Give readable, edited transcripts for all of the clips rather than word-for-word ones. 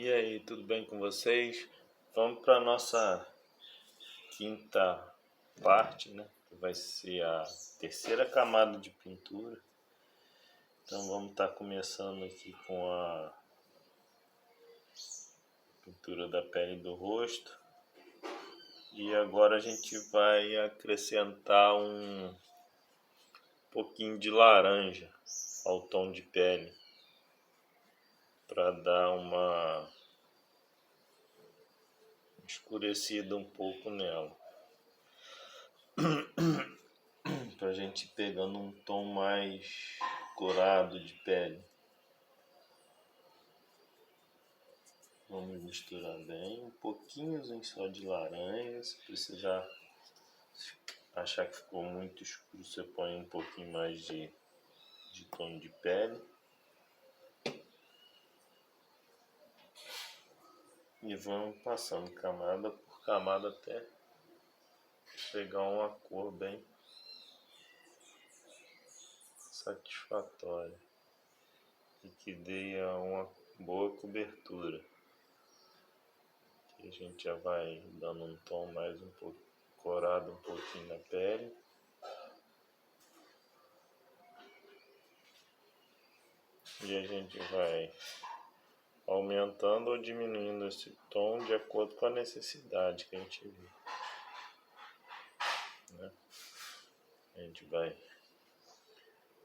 E aí, tudo bem com vocês? Vamos para a nossa quinta parte, né? Que vai ser a terceira camada de pintura. Então vamos estar começando aqui com a pintura da pele do rosto. E agora a gente vai acrescentar um pouquinho de laranja ao tom de pele, para dar uma escurecida um pouco nela, para a gente ir pegando um tom mais corado de pele. Vamos misturar bem, um pouquinho só de laranja. Se precisar achar que ficou muito escuro, você põe um pouquinho mais de tom de pele. E vamos passando camada por camada até pegar uma cor bem satisfatória e que dê uma boa cobertura. Aqui a gente já vai dando um tom mais um pouco corado, um pouquinho na pele. E a gente vai aumentando ou diminuindo esse tom de acordo com a necessidade que a gente vê, né? A gente vai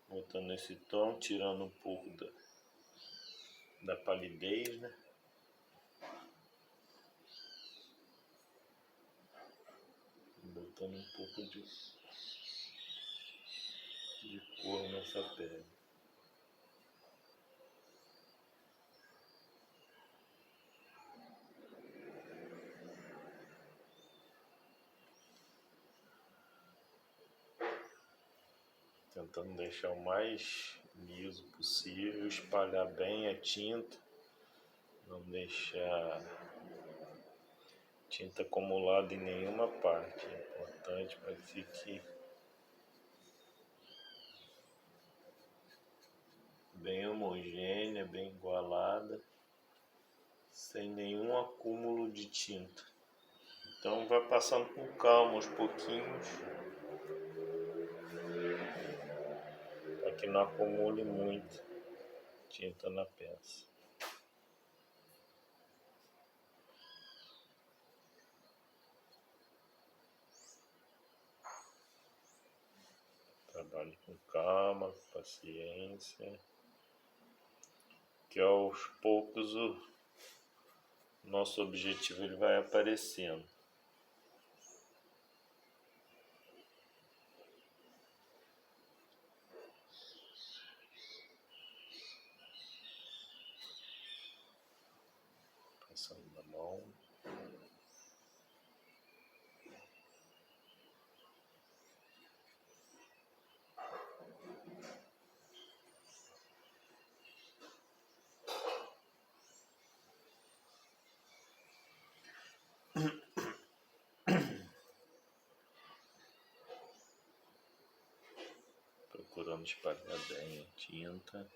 botando esse tom, tirando um pouco da palidez, né? Botando um pouco de cor nessa pele. Tentando deixar o mais liso possível, espalhar bem a tinta, não deixar tinta acumulada em nenhuma parte. É importante para que fique bem homogênea, bem igualada, sem nenhum acúmulo de tinta. Então vai passando com calma aos pouquinhos, para que não acumule muito tinta na peça. Trabalhe com calma, com paciência, que aos poucos o nosso objetivo ele vai aparecendo. Passando na mão. Procurando espalhar bem a tinta.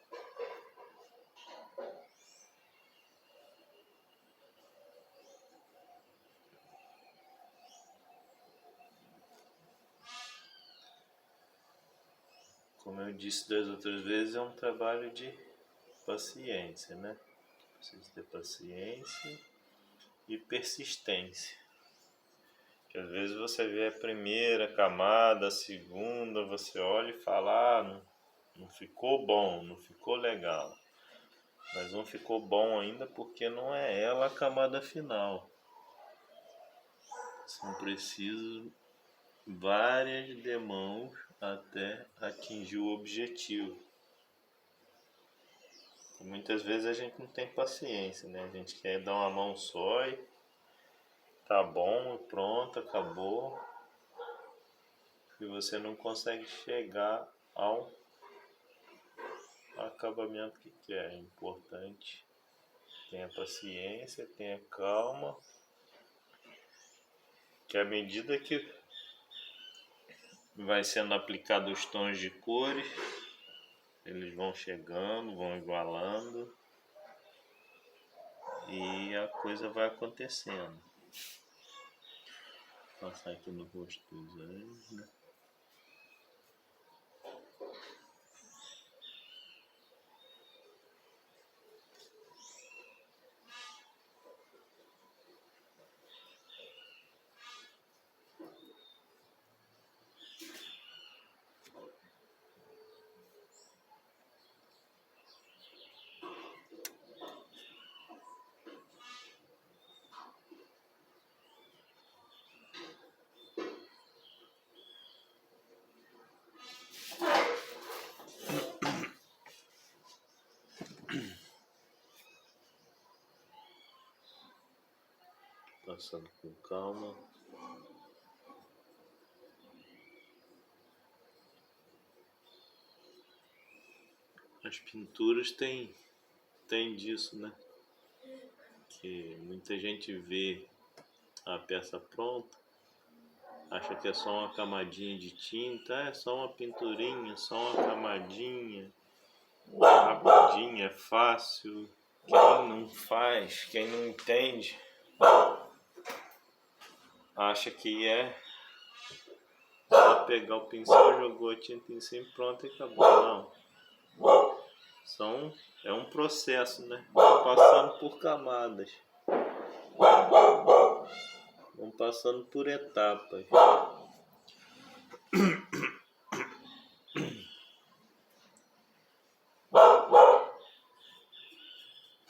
Como eu disse das outras vezes, é um trabalho de paciência, né? Precisa ter paciência e persistência. Que às vezes você vê a primeira camada, a segunda, você olha e fala, não ficou bom, não ficou legal. Mas não ficou bom ainda porque não é ela a camada final. São precisas várias demãos até atingir o objetivo. Muitas vezes a gente não tem paciência, né? A gente quer dar uma mão só e tá bom, pronto, acabou. E você não consegue chegar ao acabamento que quer. É importante. Tenha paciência, tenha calma. Que à medida que vai sendo aplicado os tons de cores, eles vão chegando, vão igualando. e a coisa vai acontecendo. Vou passar aqui no rosto dos anjos, né? Passando com calma. As pinturas tem disso, né? Que muita gente vê a peça pronta, acha que é só uma camadinha de tinta, é só uma pinturinha, só uma camadinha, rapidinha, é fácil. Quem não faz, quem não entende, acha que é só pegar o pincel, jogou a tinta em cima, pronto e acabou. Não. É um processo, né? Passando por camadas. Vão passando por etapas.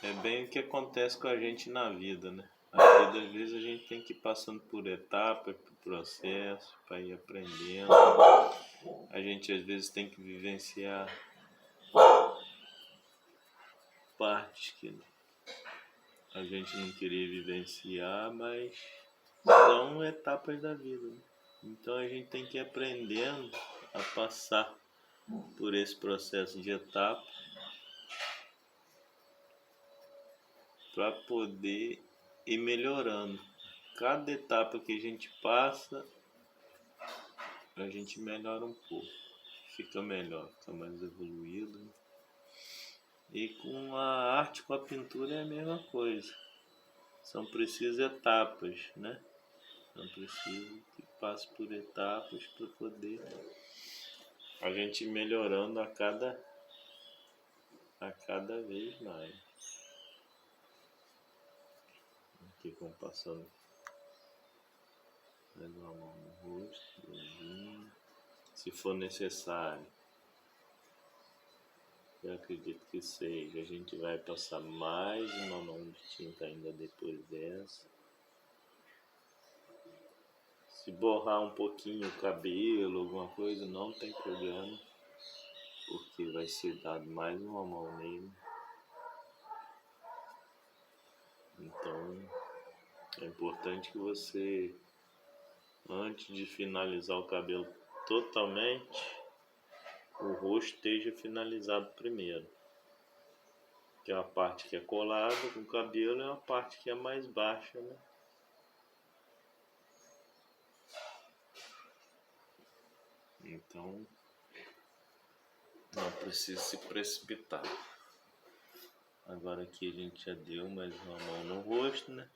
É bem o que acontece com a gente na vida, né? Na vida, às vezes, a gente tem que ir passando por etapas, por processos, para ir aprendendo. A gente, às vezes, tem que vivenciar partes que a gente não queria vivenciar, mas são etapas da vida, né? Então a gente tem que ir aprendendo a passar por esse processo de etapa para poder ir melhorando. Cada etapa que a gente passa, a gente melhora um pouco, fica melhor, fica mais evoluído. E com a arte, com a pintura é a mesma coisa. São precisas etapas, né? São preciso que passe por etapas para poder a gente ir melhorando a cada vez mais. Aqui vamos passando mais uma mão no rosto, beijinho. Se for necessário, eu acredito que seja, a gente vai passar mais uma mão de tinta ainda depois dessa. Se borrar um pouquinho o cabelo, alguma coisa, não tem problema, porque vai ser dado mais uma mão nele. Então é importante que você, antes de finalizar o cabelo totalmente, o rosto esteja finalizado primeiro. Que é uma parte que é colada com o cabelo, é uma parte que é mais baixa, né? Então não precisa se precipitar. Agora aqui a gente já deu mais uma mão no rosto, né?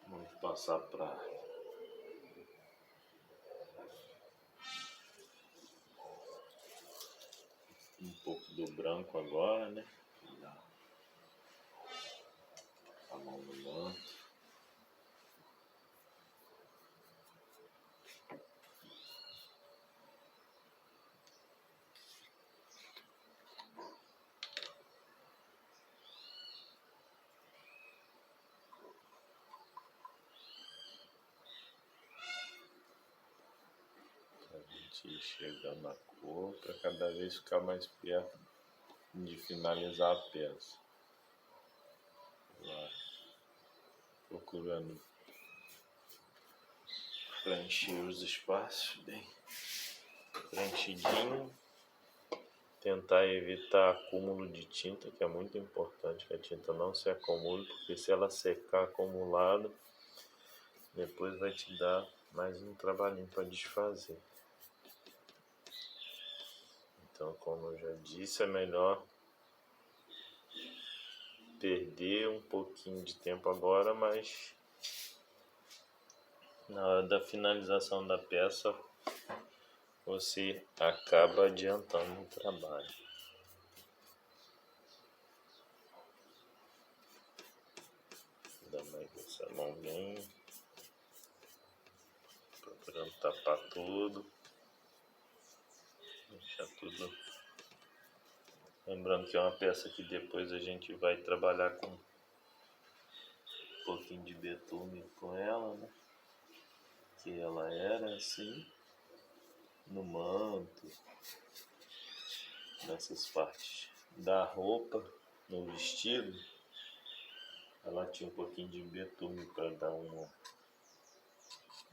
Vamos passar para um pouco do branco agora, né? A mão no manto. A gente ir chegando a cor para cada vez ficar mais perto de finalizar a peça. Lá, procurando Preencher os espaços bem preenchidinho. Tentar evitar acúmulo de tinta, que é muito importante que a tinta não se acumule, porque se ela secar acumulada, depois vai te dar mais um trabalhinho para desfazer. Então, como eu já disse, é melhor perder um pouquinho de tempo agora, mas na hora da finalização da peça você acaba adiantando o trabalho. Dá mais essa mão bem, procurando tapar tudo, deixar tudo. Lembrando que é uma peça que depois a gente vai trabalhar com um pouquinho de betume com ela, né? Que ela era assim, no manto, nessas partes da roupa, no vestido, ela tinha um pouquinho de betume para dar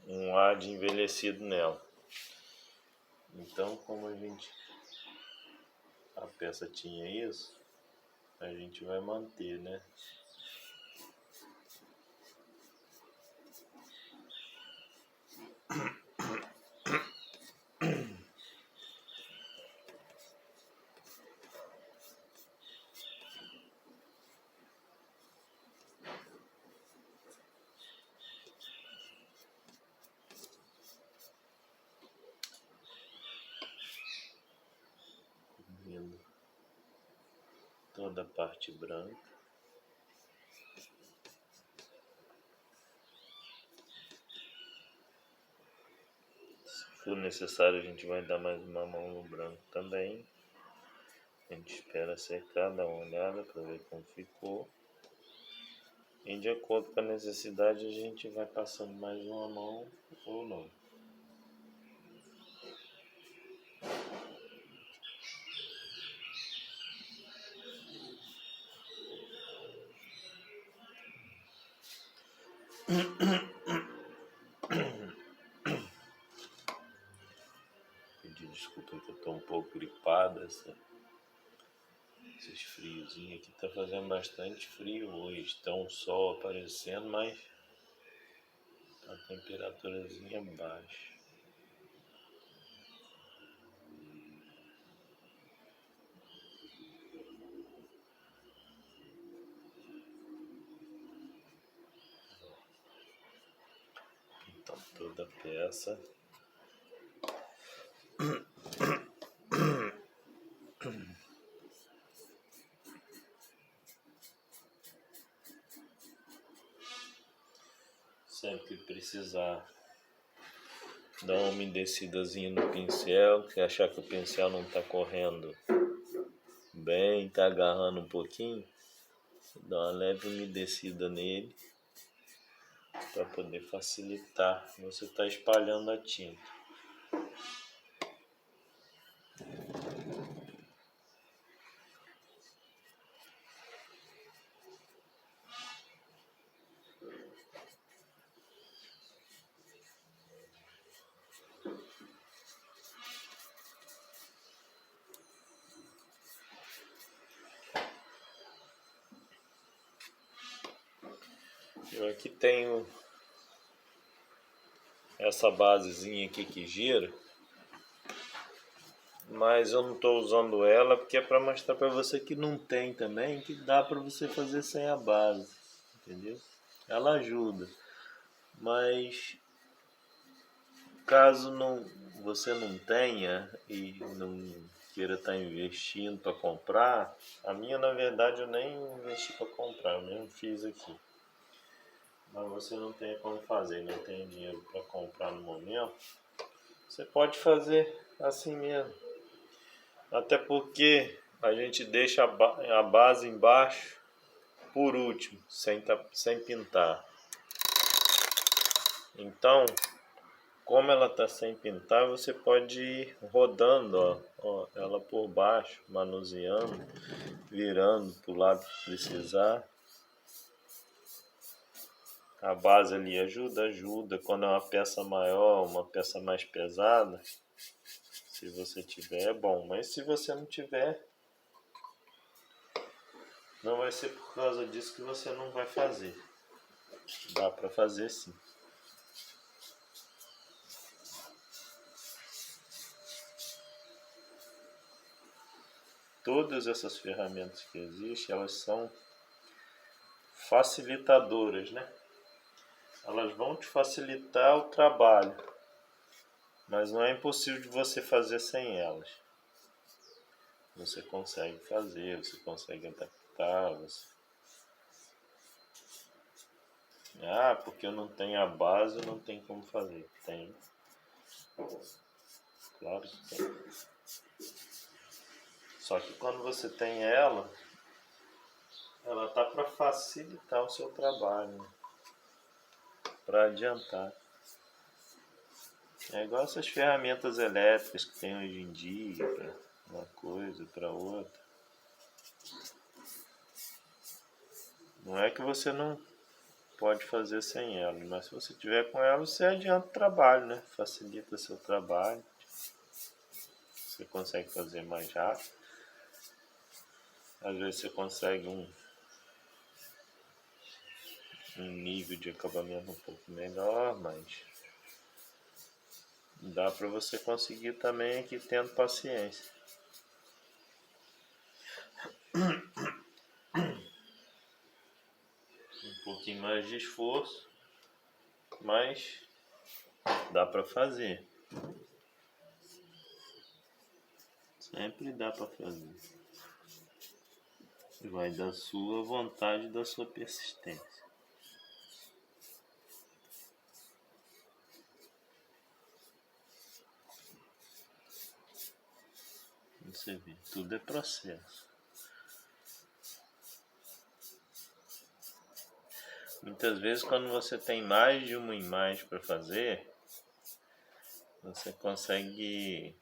um ar de envelhecido nela. Então, como a peça tinha isso, a gente vai manter, né? Cobrindo toda a parte branca. Se for necessário, a gente vai dar mais uma mão no branco também. A gente espera secar, dá uma olhada para ver como ficou. E de acordo com a necessidade, a gente vai passando mais uma mão ou não. Pedir desculpa que eu tô um pouco gripado, esses friozinhos aqui. Tá fazendo bastante frio hoje, tá um sol aparecendo, mas a temperaturazinha baixa. Então toda peça sempre que precisar dar uma umedecidazinha no pincel, se achar que o pincel não tá correndo bem, tá agarrando um pouquinho, dá uma leve umedecida nele para poder facilitar você tá espalhando a tinta. Eu aqui tenho essa basezinha aqui que gira, mas eu não estou usando ela porque é para mostrar para você que não tem também, que dá para você fazer sem a base, entendeu? Ela ajuda, mas caso você não tenha e não queira estar investindo para comprar, a minha na verdade eu nem investi para comprar, eu mesmo fiz aqui. Mas você não tem como fazer, não tem dinheiro para comprar no momento, você pode fazer assim mesmo. Até porque a gente deixa a base embaixo por último, sem pintar. Então, como ela está sem pintar, você pode ir rodando ela por baixo, manuseando, virando para o lado que precisar. A base ali ajuda. Quando é uma peça maior, uma peça mais pesada, se você tiver é bom. Mas se você não tiver, não vai ser por causa disso que você não vai fazer. Dá para fazer sim. Todas essas ferramentas que existem, elas são facilitadoras, né? Elas vão te facilitar o trabalho, mas não é impossível de você fazer sem elas. Você consegue fazer, você consegue adaptar, porque eu não tenho a base, eu não tenho como fazer. Tem. Claro que tem. Só que quando você tem ela tá para facilitar o seu trabalho, né? Para adiantar. É igual essas ferramentas elétricas que tem hoje em dia, para uma coisa, para outra. Não é que você não pode fazer sem ela, mas se você tiver com ela, você adianta o trabalho, né? Facilita seu trabalho. Você consegue fazer mais rápido. Às vezes você consegue um nível de acabamento um pouco melhor, mas dá para você conseguir também aqui tendo paciência. Um pouquinho mais de esforço, mas dá para fazer. Sempre dá para fazer. Vai da sua vontade e da sua persistência. Você vê, tudo é processo. Muitas vezes quando você tem mais de uma imagem para fazer, você consegue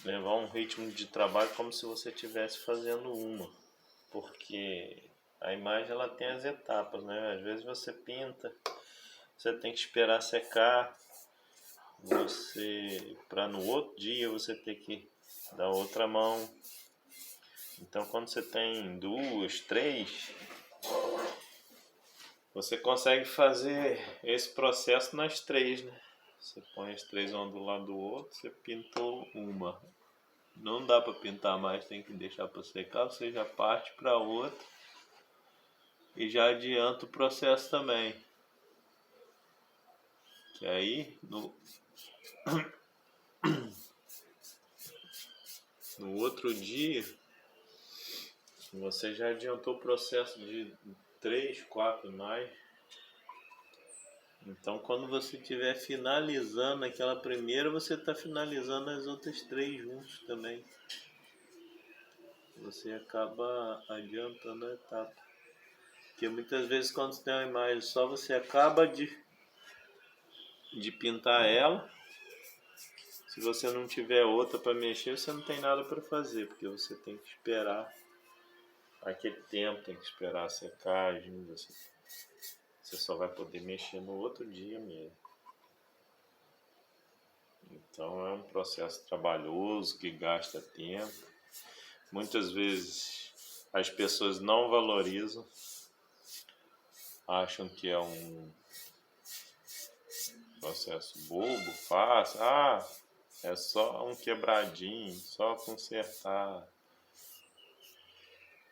levar um ritmo de trabalho como se você estivesse fazendo uma, porque a imagem ela tem as etapas, né? Às vezes você pinta, você tem que esperar secar, para no outro dia você ter que dar outra mão. Então quando você tem 2, 3, você consegue fazer esse processo nas 3, né? Você põe as 3 uma do lado do outro, você pintou uma. Não dá para pintar mais, tem que deixar para secar, você já parte para outra e já adianta o processo também. Que aí no outro dia você já adiantou o processo de 3, 4 mais. Então quando você estiver finalizando aquela primeira, você está finalizando as outras 3 juntos também. Você acaba adiantando a etapa. Porque muitas vezes quando você tem uma imagem só, você acaba de pintar ela. Se você não tiver outra para mexer, você não tem nada para fazer, porque você tem que esperar aquele tempo, tem que esperar a secagem, você só vai poder mexer no outro dia mesmo. Então é um processo trabalhoso que gasta tempo. Muitas vezes as pessoas não valorizam, acham que é um processo bobo, fácil. É só um quebradinho, só consertar.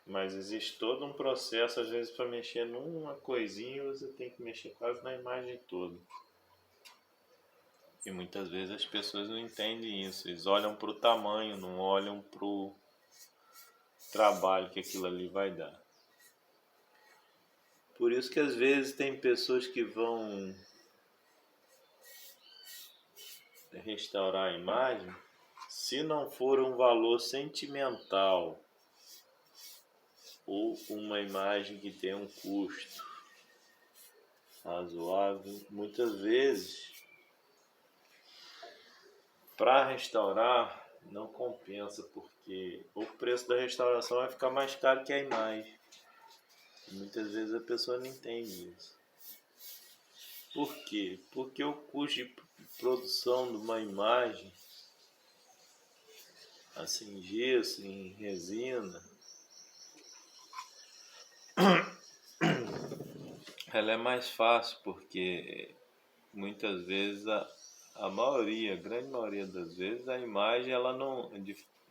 Mas existe todo um processo, às vezes, para mexer numa coisinha, você tem que mexer quase na imagem toda. E muitas vezes as pessoas não entendem isso. Eles olham para o tamanho, não olham para o trabalho que aquilo ali vai dar. Por isso que às vezes tem pessoas que vão restaurar a imagem, se não for um valor sentimental ou uma imagem que tem um custo razoável, muitas vezes para restaurar não compensa, porque o preço da restauração vai ficar mais caro que a imagem. Muitas vezes a pessoa não entende isso. Por quê? Porque o custo de produção de uma imagem, assim, gesso, em resina, ela é mais fácil, porque muitas vezes a maioria, a grande maioria das vezes, a imagem ela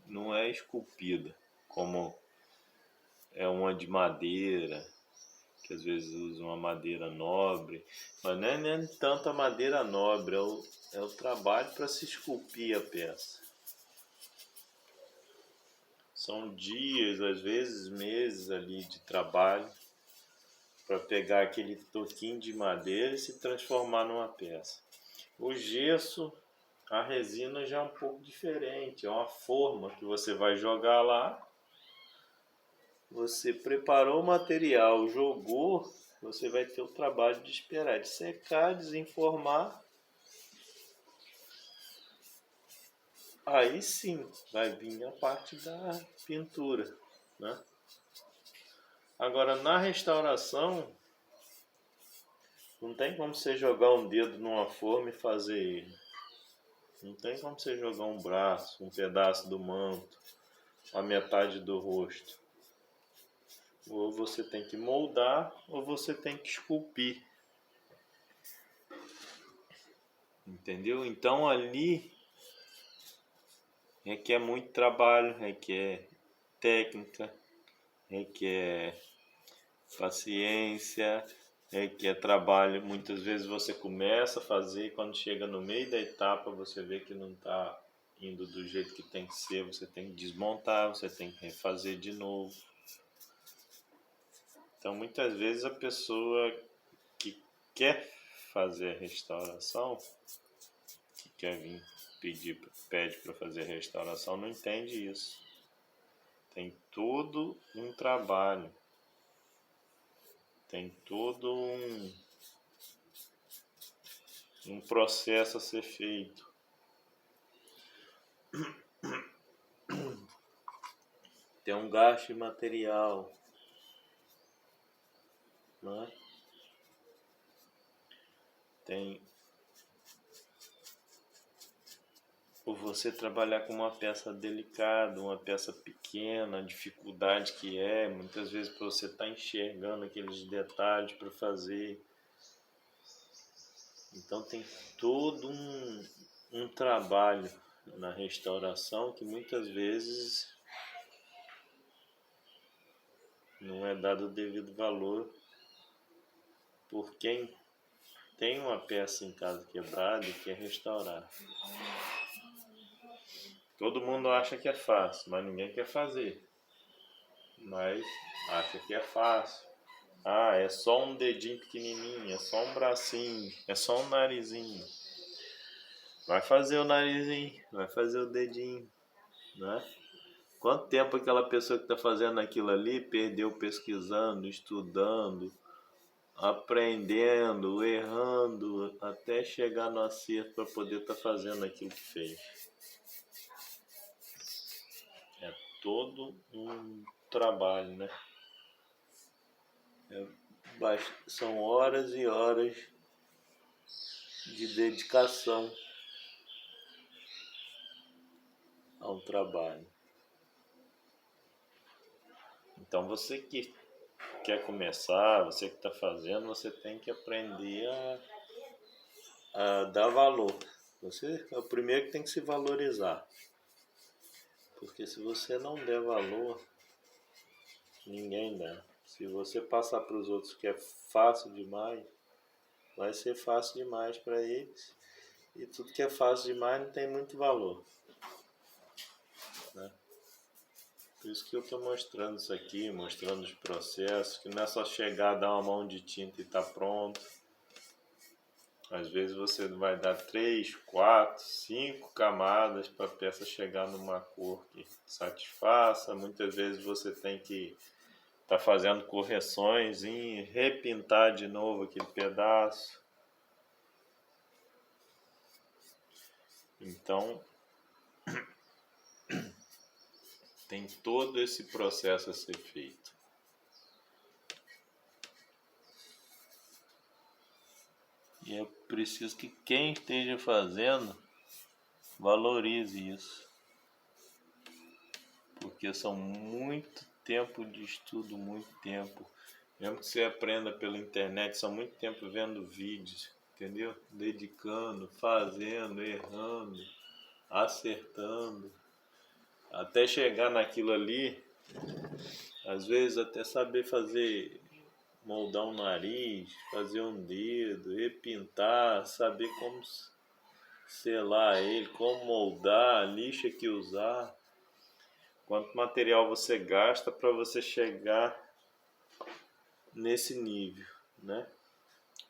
não é esculpida, como é uma de madeira, que às vezes usa uma madeira nobre, mas não é nem tanto a madeira nobre, é o trabalho para se esculpir a peça. São dias, às vezes meses ali de trabalho para pegar aquele toquinho de madeira e se transformar numa peça. O gesso, a resina já é um pouco diferente, é uma forma que você vai jogar lá, você preparou o material, jogou, você vai ter o trabalho de esperar, de secar, desenformar. Aí sim vai vir a parte da pintura, né? Agora na restauração, não tem como você jogar um dedo numa forma e fazer ele. Não tem como você jogar um braço, um pedaço do manto, a metade do rosto. Ou você tem que moldar, ou você tem que esculpir. Entendeu? Então ali requer muito trabalho, requer técnica, requer paciência, requer trabalho. Muitas vezes você começa a fazer e quando chega no meio da etapa você vê que não está indo do jeito que tem que ser, você tem que desmontar, você tem que refazer de novo. Então muitas vezes a pessoa que quer fazer a restauração, que quer vir pede para fazer a restauração, não entende isso. Tem todo um trabalho, tem todo um processo a ser feito. Tem um gasto de material, né? Tem por você trabalhar com uma peça delicada, uma peça pequena, a dificuldade que é, muitas vezes para você estar enxergando aqueles detalhes para fazer. Então tem todo um trabalho na restauração que muitas vezes não é dado o devido valor por quem tem uma peça em casa quebrada e quer restaurar. Todo mundo acha que é fácil, mas ninguém quer fazer. Mas acha que é fácil. Ah, é só um dedinho pequenininho, é só um bracinho, é só um narizinho. Vai fazer o narizinho, vai fazer o dedinho, né? Quanto tempo aquela pessoa que está fazendo aquilo ali perdeu pesquisando, estudando, aprendendo, errando, até chegar no acerto para poder estar fazendo aquilo que fez. É todo um trabalho, né? São horas e horas de dedicação ao trabalho. Então você que quer começar, você que está fazendo, você tem que aprender a dar valor. Você é o primeiro que tem que se valorizar. Porque se você não der valor, ninguém dá. Se você passar para os outros que é fácil demais, vai ser fácil demais para eles. E tudo que é fácil demais não tem muito valor, né? Por isso que eu estou mostrando isso aqui, mostrando os processos, que não é só chegar, dar uma mão de tinta e está pronto. Às vezes você vai dar 3, 4, 5 camadas para a peça chegar numa cor que satisfaça. Muitas vezes você tem que estar fazendo correções e repintar de novo aquele pedaço. Então tem todo esse processo a ser feito. E é preciso que quem esteja fazendo valorize isso, porque são muito tempo de estudo, muito tempo. Mesmo que você aprenda pela internet, são muito tempo vendo vídeos, entendeu? Dedicando, fazendo, errando, acertando, até chegar naquilo ali. Às vezes até saber fazer, moldar um nariz, fazer um dedo, repintar, saber como selar ele, como moldar, a lixa que usar, quanto material você gasta para você chegar nesse nível, né?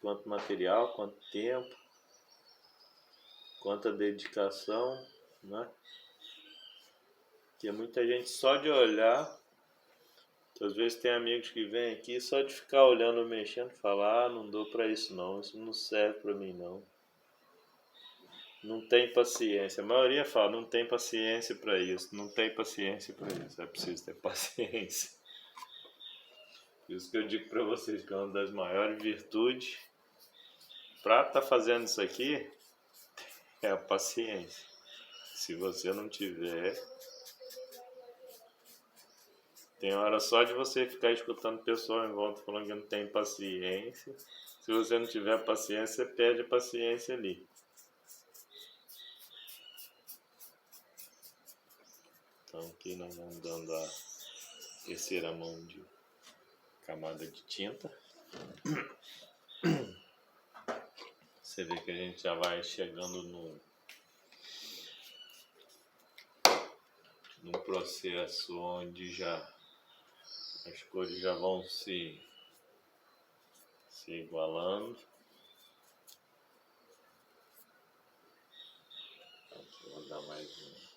Quanto material, quanto tempo, quanta dedicação, né? Porque muita gente só de olhar, às vezes tem amigos que vêm aqui só de ficar olhando, mexendo, falar, não dou para isso não não serve para mim não. Não tem paciência. A maioria fala, não tem paciência para isso, não tem paciência para isso. É preciso ter paciência. Por isso que eu digo para vocês que é uma das maiores virtudes para estar fazendo isso aqui é a paciência. Se você não tiver, tem hora só de você ficar escutando pessoas em volta falando que não tem paciência. Se você não tiver paciência, você perde a paciência ali. Então aqui nós vamos dando a terceira mão de camada de tinta. Você vê que a gente já vai chegando num processo onde já as cores já vão se igualando. Vou dar mais um.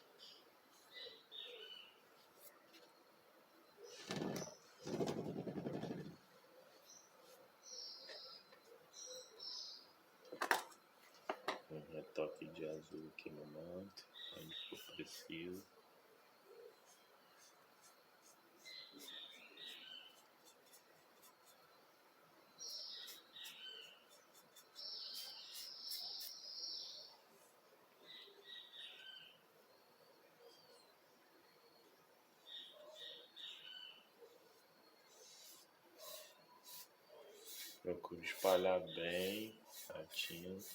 Um retoque de azul aqui no manto, onde for preciso. Procuro espalhar bem a tinta.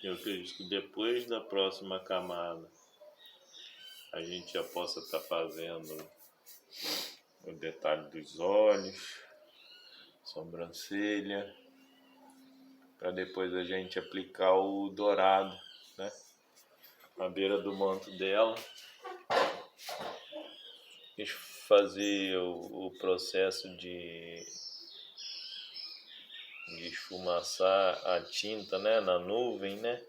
Eu acredito que depois da próxima camada a gente já possa estar fazendo o detalhe dos olhos, sobrancelha, para depois a gente aplicar o dourado, né, na beira do manto dela, e fazer o processo de esfumaçar a tinta, né, na nuvem, né,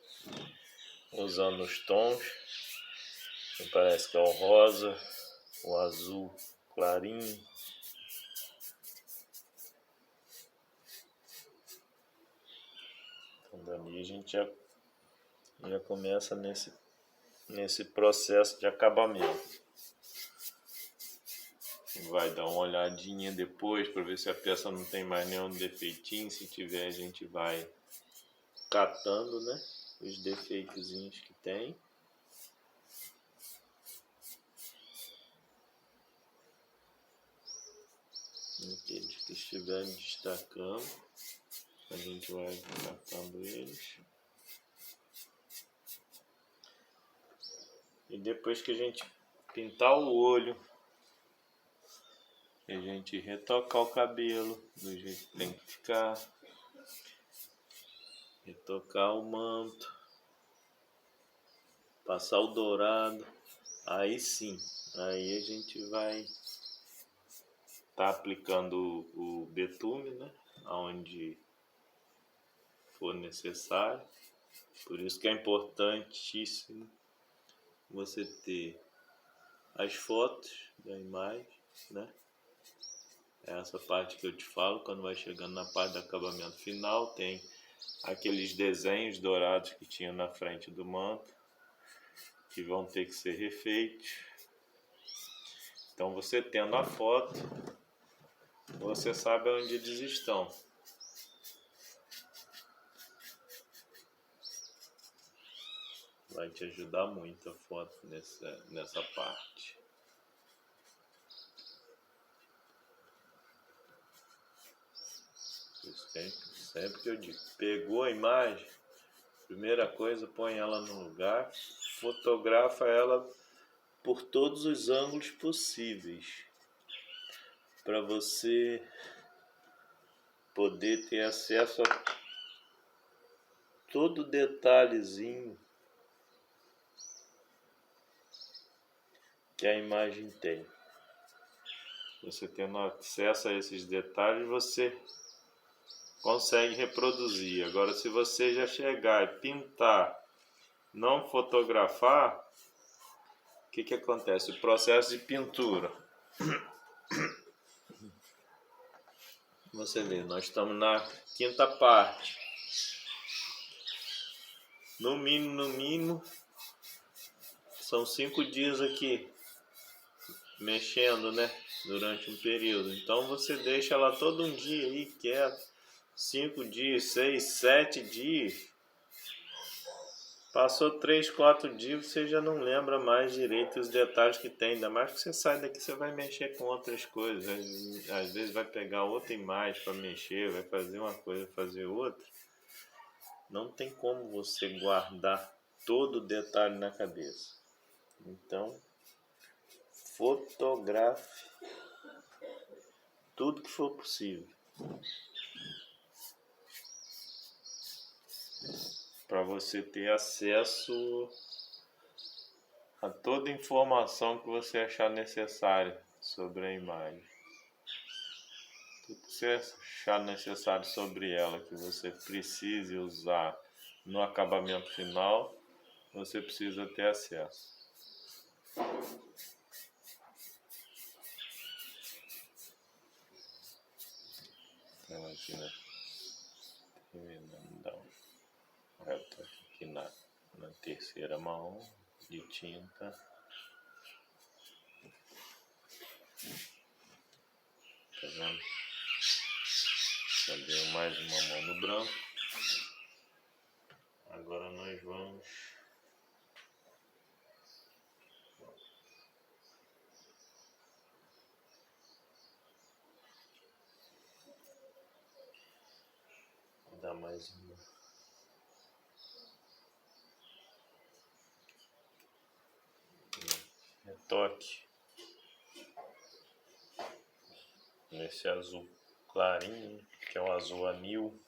usando os tons. Me parece que é o rosa, o azul clarinho. Então dali a gente já começa nesse processo de acabamento. Vai dar uma olhadinha depois para ver se a peça não tem mais nenhum defeitinho. Se tiver, a gente vai catando, né, os defeitozinhos que tem. Aqueles que estiverem destacando, a gente vai catando eles. E depois que a gente pintar o olho, a gente retocar o cabelo do jeito que tem que ficar, retocar o manto, passar o dourado, aí sim, aí a gente vai tá aplicando o betume, né, onde for necessário. Por isso que é importantíssimo você ter as fotos da imagem, né, É essa parte que eu te falo, quando vai chegando na parte do acabamento final, tem aqueles desenhos dourados que tinha na frente do manto, que vão ter que ser refeitos. Então você tendo a foto, você sabe onde eles estão. Vai te ajudar muito a foto nessa parte. Sempre que eu digo, pegou a imagem, primeira coisa, põe ela no lugar, fotografa ela por todos os ângulos possíveis, para você poder ter acesso a todo detalhezinho que a imagem tem. Você tendo acesso a esses detalhes, você consegue reproduzir. Agora, se você já chegar e pintar, não fotografar, o que acontece? O processo de pintura. Você vê, nós estamos na quinta parte. No mínimo, são 5 dias aqui, mexendo, né? Durante um período. Então você deixa ela todo um dia aí quieto. 5 dias, 6, 7 dias. Passou 3, 4 dias, você já não lembra mais direito os detalhes que tem. Ainda mais que você sai daqui, você vai mexer com outras coisas. Às vezes vai pegar outra imagem para mexer, vai fazer uma coisa, fazer outra. Não tem como você guardar todo o detalhe na cabeça. Então, fotografe tudo que for possível, para você ter acesso a toda a informação que você achar necessária sobre a imagem. Tudo que você achar necessário sobre ela, que você precise usar no acabamento final, você precisa ter acesso. Então aqui, né? Terminando, dá um retoque aqui na terceira mão de tinta. Tá vendo? Já deu mais uma mão no branco. Agora nós vamos dar mais um retoque nesse azul clarinho, que é um azul anil.